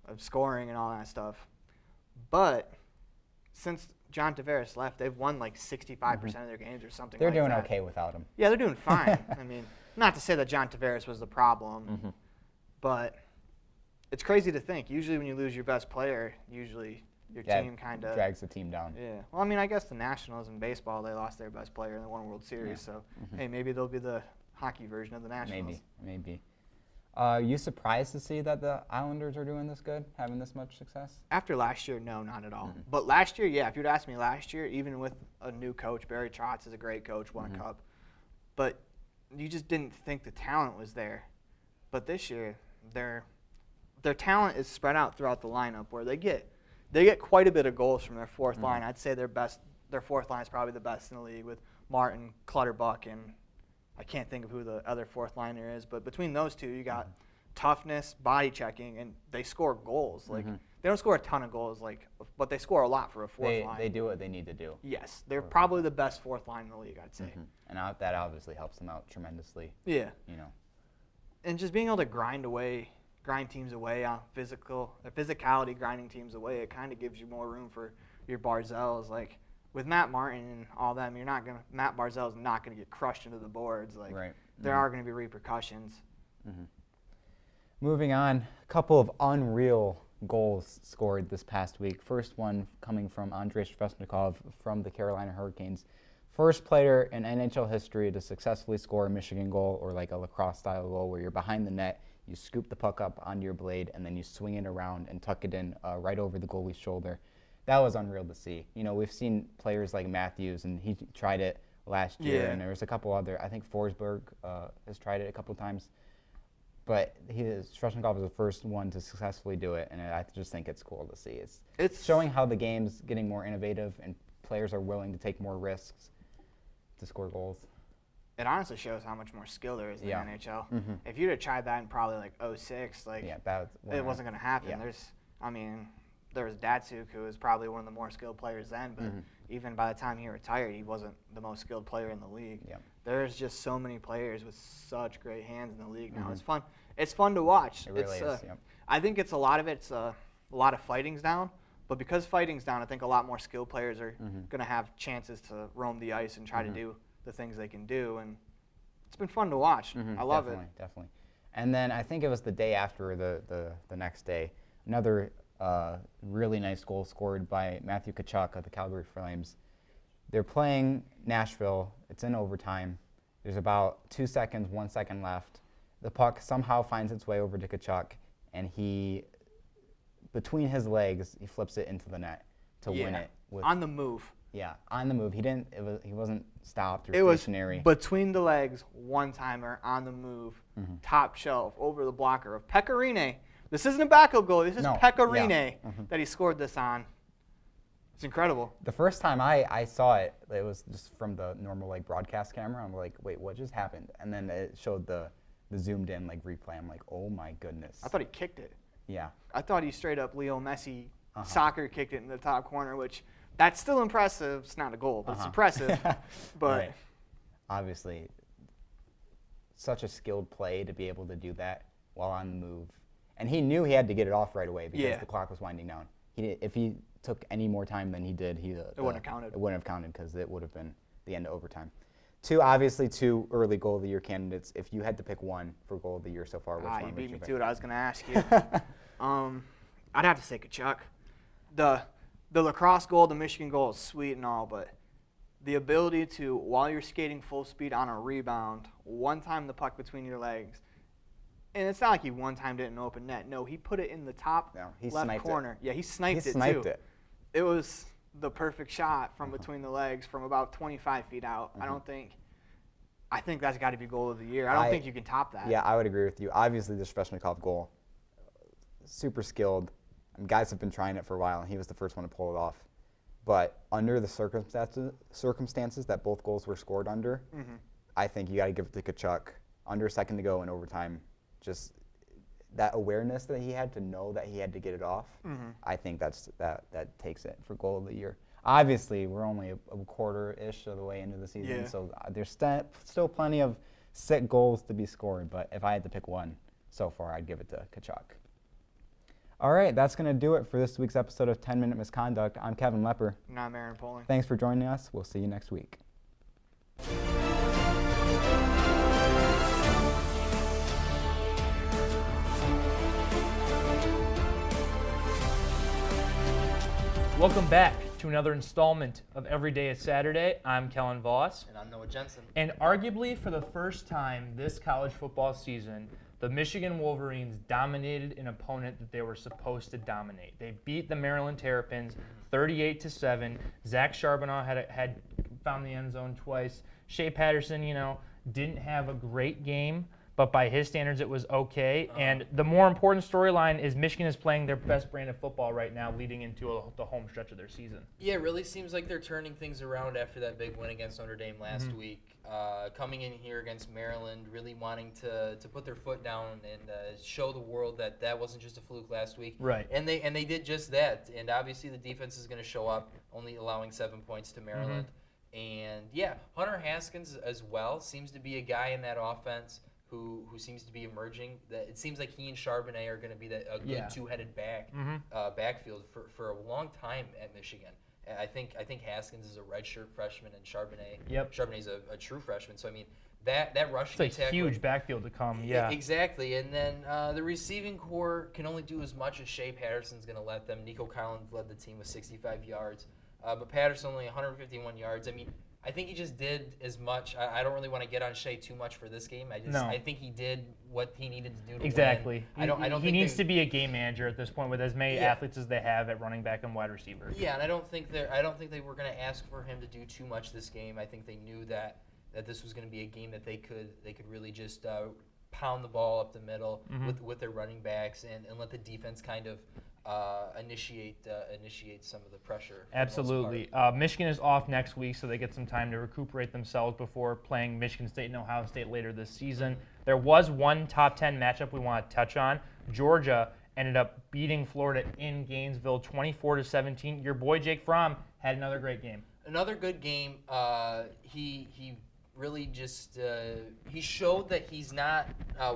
Speaker 6: of scoring and all that stuff. But since John Tavares left, they've won like 65% of their games or something like that.
Speaker 5: They're doing okay without him.
Speaker 6: Yeah, they're doing fine. I mean, not to say that John Tavares was the problem, but it's crazy to think. Usually when you lose your best player, usually your team kind of
Speaker 5: drags the team down.
Speaker 6: Yeah. Well, I mean, I guess the Nationals in baseball, they lost their best player and they won a World Series. So, hey, maybe they'll be the hockey version of the Nationals.
Speaker 5: Maybe. Are you surprised to see that the Islanders are doing this good, having this much success?
Speaker 6: After last year, no, not at all. But last year, yeah, if you'd asked me last year, even with a new coach, Barry Trotz is a great coach, won a cup, but you just didn't think the talent was there. But this year, their talent is spread out throughout the lineup, where they get quite a bit of goals from their fourth line. I'd say their fourth line is probably the best in the league, with Martin, Clutterbuck, and I can't think of who the other fourth liner is, but between those two, you got toughness, body checking, and they score goals. Like they don't score a ton of goals, but they score a lot for a fourth line.
Speaker 5: They do what they need to do.
Speaker 6: Yes, they're probably the best fourth line in the league, I'd say.
Speaker 5: And that obviously helps them out tremendously.
Speaker 6: Yeah.
Speaker 5: You know.
Speaker 6: And just being able to grind teams away on physicality, grinding teams away, it kind of gives you more room for your Barzals. Like with Matt Martin and all them, Matt Barzal's not gonna get crushed into the boards. Like there are gonna be repercussions.
Speaker 5: Moving on, a couple of unreal goals scored this past week. First one coming from Andrei Svechnikov from the Carolina Hurricanes. First player in NHL history to successfully score a Michigan goal, or like a lacrosse-style goal where you're behind the net, you scoop the puck up onto your blade, and then you swing it around and tuck it in right over the goalie's shoulder. That was unreal to see. You know, we've seen players like Matthews, and he tried it last year, and there was a couple other. I think Forsberg has tried it a couple times. But Svechnikov was the first one to successfully do it, and I just think it's cool to see. It's showing how the game's getting more innovative, and players are willing to take more risks to score goals.
Speaker 6: It honestly shows how much more skill there is in the NHL. If you'd have tried that in probably like 2006, it wasn't going to happen. There was Datsuk, who was probably one of the more skilled players then, but even by the time he retired, he wasn't the most skilled player in the league. There's just so many players with such great hands in the league now. It's fun. It's fun to watch.
Speaker 5: It really is.
Speaker 6: I think it's a lot of fighting's down, but because fighting's down, I think a lot more skilled players are going to have chances to roam the ice and try to do the things they can do, and it's been fun to watch. I love it.
Speaker 5: Definitely. And then I think it was the day after the next day, another really nice goal scored by Matthew Tkachuk of the Calgary Flames. They're playing Nashville. It's in overtime. There's about 1 second left. The puck somehow finds its way over to Tkachuk, and between his legs, he flips it into the net to win it.
Speaker 6: On the move.
Speaker 5: Yeah, on the move. He wasn't stopped or stationary.
Speaker 6: It was between the legs, one-timer, on the move, top shelf, over the blocker of Pecorine. This isn't a backup goal. This is Pecorine that he scored this on. It's incredible.
Speaker 5: The first time I saw it, it was just from the normal broadcast camera. I'm like, wait, what just happened? And then it showed the zoomed in replay. I'm like, oh my goodness.
Speaker 6: I thought he kicked it.
Speaker 5: Yeah.
Speaker 6: I thought he straight up Leo Messi soccer kicked it in the top corner, which that's still impressive. It's not a goal, but it's impressive. But
Speaker 5: obviously, such a skilled play to be able to do that while on the move. And he knew he had to get it off right away because the clock was winding down. If he took any more time than he did, it
Speaker 6: wouldn't have counted.
Speaker 5: It wouldn't have counted because it would have been the end of overtime. Two early Goal of the Year candidates. If you had to pick one for Goal of the Year so far, which one
Speaker 6: you
Speaker 5: would
Speaker 6: beat
Speaker 5: you
Speaker 6: me
Speaker 5: pick?
Speaker 6: to it. I was going to ask you. I'd have to say Tkachuk. The lacrosse goal, the Michigan goal is sweet and all, but the ability to, while you're skating full speed on a rebound, one-time the puck between your legs, and it's not like he one-timed it in an open net. No, he put it in the top left corner. Yeah, he sniped it too. It was the perfect shot from between the legs from about 25 feet out. I think that's got to be Goal of the Year. I don't think you can top that.
Speaker 5: Yeah, I would agree with you. Obviously, the Svechnikov goal, super skilled. Guys have been trying it for a while, and he was the first one to pull it off. But under the circumstances that both goals were scored under, I think you got to give it to Tkachuk. Under a second to go in overtime, just that awareness that he had to know that he had to get it off. I think that takes it for Goal of the Year. Obviously, we're only a quarter-ish of the way into the season, so there's still plenty of sick goals to be scored. But if I had to pick one so far, I'd give it to Tkachuk. All right, that's going to do it for this week's episode of 10-Minute Misconduct. I'm Kevin Lepper.
Speaker 6: And I'm Aaron Poling.
Speaker 5: Thanks for joining us. We'll see you next week.
Speaker 2: Welcome back to another installment of Every Day is Saturday. I'm Kellen Voss.
Speaker 4: And I'm Noah Genson.
Speaker 2: And arguably for the first time this college football season, the Michigan Wolverines dominated an opponent that they were supposed to dominate. They beat the Maryland Terrapins 38-7. Zach Charbonneau had found the end zone twice. Shea Patterson, didn't have a great game, but by his standards, it was okay. And the more important storyline is Michigan is playing their best brand of football right now, leading into the home stretch of their season.
Speaker 4: Yeah, it really seems like they're turning things around after that big win against Notre Dame last week. Coming in here against Maryland, really wanting to put their foot down and show the world that wasn't just a fluke last week.
Speaker 2: Right.
Speaker 4: And they did just that. And obviously the defense is going to show up, only allowing 7 points to Maryland. And yeah, Hunter Haskins as well seems to be a guy in that offense who seems to be emerging. That it seems like he and Charbonnet are going to be a good two-headed backfield for a long time at Michigan. And I think Haskins is a redshirt freshman and Charbonnet's a true freshman. So I mean that rushing
Speaker 2: it's a
Speaker 4: attack
Speaker 2: huge backfield to come. Yeah,
Speaker 4: exactly. And then the receiving core can only do as much as Shea Patterson's going to let them. Nico Collins led the team with 65 yards, but Patterson only 151 yards. I mean, I think he just did as much. I don't really want to get on Shea too much for this game. I think he did what he needed to do to
Speaker 2: exactly.
Speaker 4: win. I don't
Speaker 2: he
Speaker 4: think
Speaker 2: needs to be a game manager at this point with as many athletes as they have at running back and wide receiver.
Speaker 4: Yeah, and I don't think they were going to ask for him to do too much this game. I think they knew that this was going to be a game that they could really just pound the ball up the middle with their running backs and let the defense kind of initiate some of the pressure.
Speaker 2: Absolutely. Michigan is off next week, so they get some time to recuperate themselves before playing Michigan State and Ohio State later this season. There was one top 10 matchup we want to touch on. Georgia ended up beating Florida in Gainesville 24-17. Your boy Jake Fromm had another great game.
Speaker 4: Another good game. He really just he showed that he's not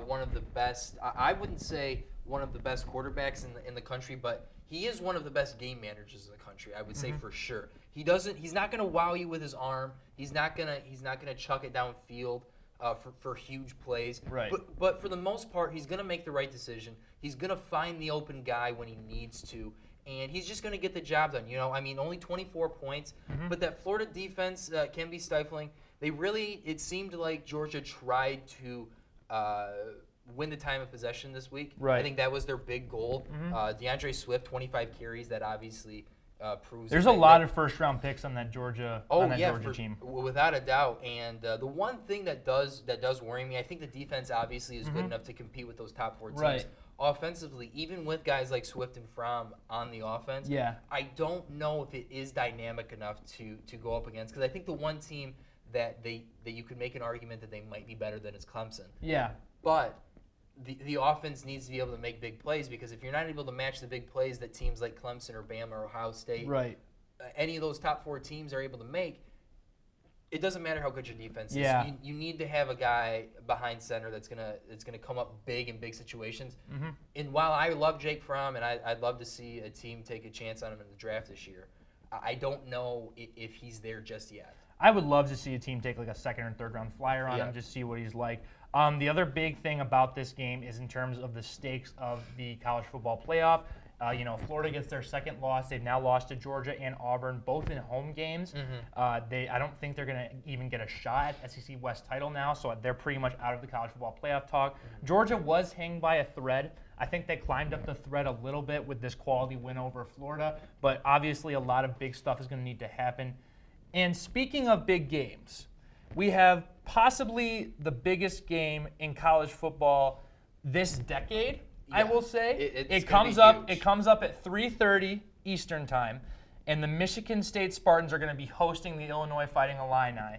Speaker 4: one of the best. I wouldn't say one of the best quarterbacks in the country, but he is one of the best game managers in the country. I would say for sure. He's not going to wow you with his arm. He's not gonna chuck it downfield for huge plays.
Speaker 2: Right.
Speaker 4: But for the most part, he's going to make the right decision. He's going to find the open guy when he needs to. And he's just going to get the job done. I mean, only 24 points, but that Florida defense can be stifling. It seemed like Georgia tried to win the time of possession this week.
Speaker 2: Right.
Speaker 4: I think that was their big goal. DeAndre Swift, 25 carries. That obviously proves.
Speaker 2: There's a lot of first-round picks on that Georgia team.
Speaker 4: Without a doubt. And the one thing that does worry me, I think the defense obviously is good enough to compete with those top 4 teams.
Speaker 2: Right.
Speaker 4: Offensively, even with guys like Swift and Fromm on the offense, I don't know if it is dynamic enough to go up against. Because I think the one team that you could make an argument that they might be better than is Clemson.
Speaker 2: Yeah.
Speaker 4: But the offense needs to be able to make big plays, because if you're not able to match the big plays that teams like Clemson or Bama or Ohio State, any of those top 4 teams are able to make, it doesn't matter how good your defense is. You need to have a guy behind center that's gonna come up big in big situations. And while I love Jake Fromm and I'd love to see a team take a chance on him in the draft this year, I don't know if he's there just yet.
Speaker 2: I would love to see a team take like a second or third round flyer on him, just see what he's like. The other big thing about this game is in terms of the stakes of the college football playoff. Florida gets their second loss. They've now lost to Georgia and Auburn, both in home games. I don't think they're going to even get a shot at SEC West title now, so they're pretty much out of the college football playoff talk. Georgia was hanging by a thread. I think they climbed up the thread a little bit with this quality win over Florida, but obviously a lot of big stuff is going to need to happen. And speaking of big games, we have possibly the biggest game in college football this decade. I will say it comes up at 3:30 Eastern time, and the Michigan State Spartans are going to be hosting the Illinois Fighting Illini.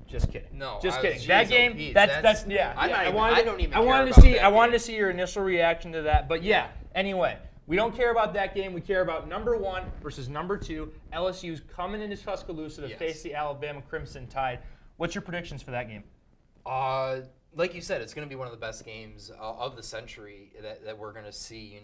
Speaker 2: Just kidding.
Speaker 4: No,
Speaker 2: just kidding.
Speaker 4: Geez,
Speaker 2: that game.
Speaker 4: Pete,
Speaker 2: that's
Speaker 4: I
Speaker 2: wanted to see your initial reaction to that, but yeah. Anyway, we don't care about that game. We care about number 1 versus number 2. LSU's coming into Tuscaloosa to face the Alabama Crimson Tide. What's your predictions for that game?
Speaker 4: Like you said, it's going to be one of the best games of the century that we're going to see.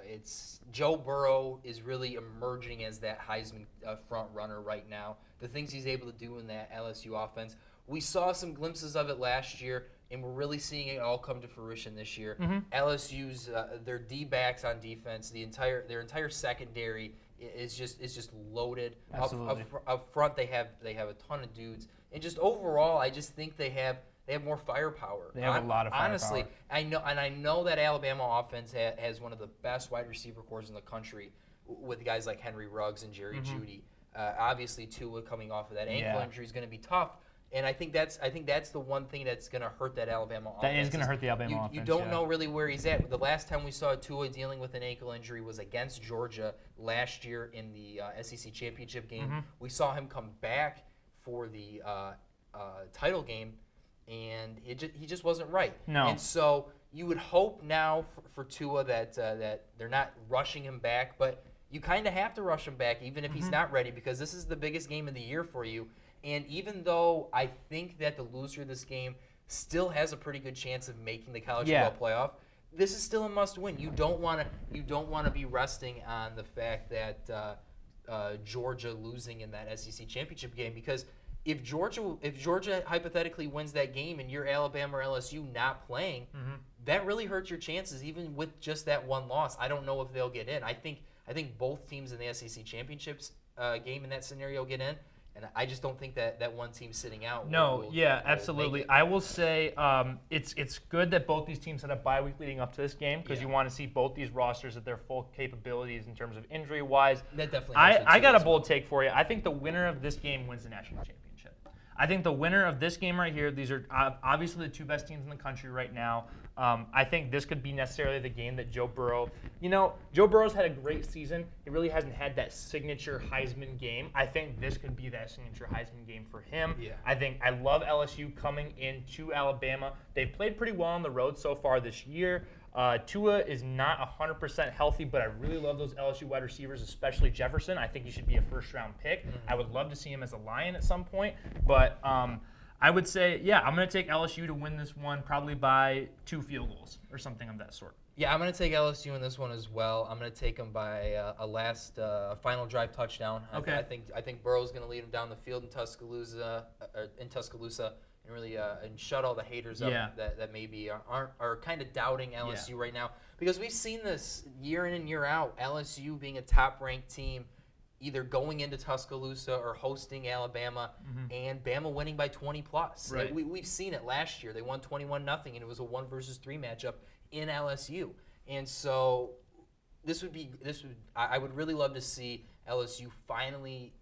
Speaker 4: It's Joe Burrow is really emerging as that Heisman front runner right now. The things he's able to do in that LSU offense, we saw some glimpses of it last year, and we're really seeing it all come to fruition this year. LSU's their D-backs on defense, their entire secondary is just loaded.
Speaker 2: Absolutely.
Speaker 4: Up front, they have a ton of dudes, and just overall, I just think they have They have more firepower.
Speaker 2: They have a lot of firepower.
Speaker 4: Honestly, I know that Alabama offense has one of the best wide receiver corps in the country with guys like Henry Ruggs and Jerry Jeudy. Obviously, Tua coming off of that ankle injury is going to be tough. And I think that's the one thing that's going to hurt that Alabama offense.
Speaker 2: That is going to hurt the Alabama offense.
Speaker 4: You don't know really where he's at. The last time we saw Tua dealing with an ankle injury was against Georgia last year in the SEC championship game. We saw him come back for the title game, and he just wasn't right.
Speaker 2: No.
Speaker 4: And so you would hope now for Tua that they're not rushing him back, but you kind of have to rush him back even if he's not ready, because this is the biggest game of the year for you. And even though I think that the loser of this game still has a pretty good chance of making the college football playoff, this is still a must-win. You don't want to be resting on the fact that Georgia losing in that SEC championship game, because if Georgia hypothetically wins that game and you're Alabama or LSU not playing, that really hurts your chances even with just that one loss. I don't know if they'll get in. I think both teams in the SEC championships game in that scenario get in. And I just don't think that one team sitting out. Will
Speaker 2: absolutely. I will say it's good that both these teams had a bye week leading up to this game, because you want to see both these rosters at their full capabilities in terms of injury-wise.
Speaker 4: That definitely.
Speaker 2: I got a bold take for you. I think the winner of this game wins the national championship. I think the winner of this game right here, these are obviously the two best teams in the country right now. I think this could be necessarily the game that Joe Burrow, Joe Burrow's had a great season. He really hasn't had that signature Heisman game. I think this could be that signature Heisman game for him.
Speaker 4: Yeah.
Speaker 2: I love LSU coming into Alabama. They've played pretty well on the road so far this year. Tua is not 100% healthy, but I really love those LSU wide receivers, especially Jefferson. I think he should be a first-round pick. I would love to see him as a Lion at some point. But I would say, I'm going to take LSU to win this one probably by 2 field goals or something of that sort.
Speaker 4: Yeah, I'm going to take LSU in this one as well. I'm going to take them by a final drive touchdown.
Speaker 2: Okay.
Speaker 4: I think Burrow's going to lead them down the field in Tuscaloosa, and really and shut all the haters up that maybe are kind of doubting LSU right now, because we've seen this year in and year out. LSU being a top-ranked team, either going into Tuscaloosa or hosting Alabama, and Bama winning by 20 plus.
Speaker 2: Right.
Speaker 4: We've seen it last year. They won 21-0, and it was a 1 versus 3 matchup in LSU. And so I would really love to see LSU finally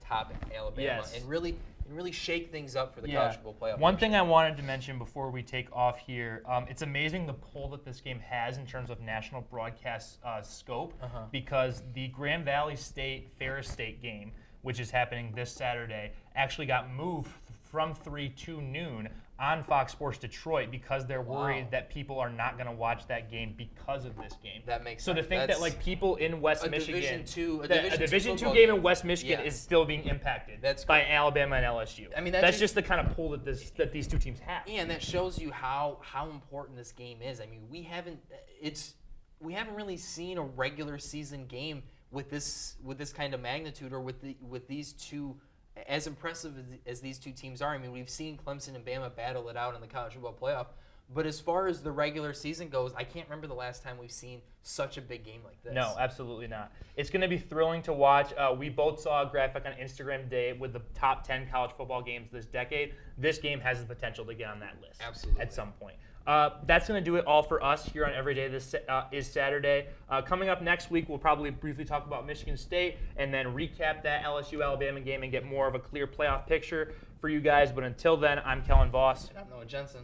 Speaker 4: top Alabama and really shake things up for the college football playoff.
Speaker 2: One thing I wanted to mention before we take off here, it's amazing the pull that this game has in terms of national broadcast scope, because the Grand Valley State-Ferris State game, which is happening this Saturday, actually got moved from 3 to noon on Fox Sports Detroit, because they're worried that people are not going to watch that game because of this game.
Speaker 4: That makes
Speaker 2: sense. So to think that people in West Michigan,
Speaker 4: a
Speaker 2: Division II game in West Michigan is still being impacted by Alabama and LSU.
Speaker 4: I mean,
Speaker 2: that's just the kind of pull that these two teams have.
Speaker 4: Yeah, and that shows you how important this game is. I mean, we haven't really seen a regular season game with this kind of magnitude, or with these two. As impressive as these two teams are, I mean, we've seen Clemson and Bama battle it out in the college football playoff. But as far as the regular season goes, I can't remember the last time we've seen such a big game like this.
Speaker 2: No, absolutely not. It's going to be thrilling to watch. We both saw a graphic on Instagram today with the top 10 college football games this decade. This game has the potential to get on that list at some point. That's going to do it all for us here on Everyday. This is Saturday. Coming up next week, we'll probably briefly talk about Michigan State and then recap that LSU-Alabama game and get more of a clear playoff picture for you guys. But until then, I'm Kellen Voss.
Speaker 4: And I'm Noah Genson.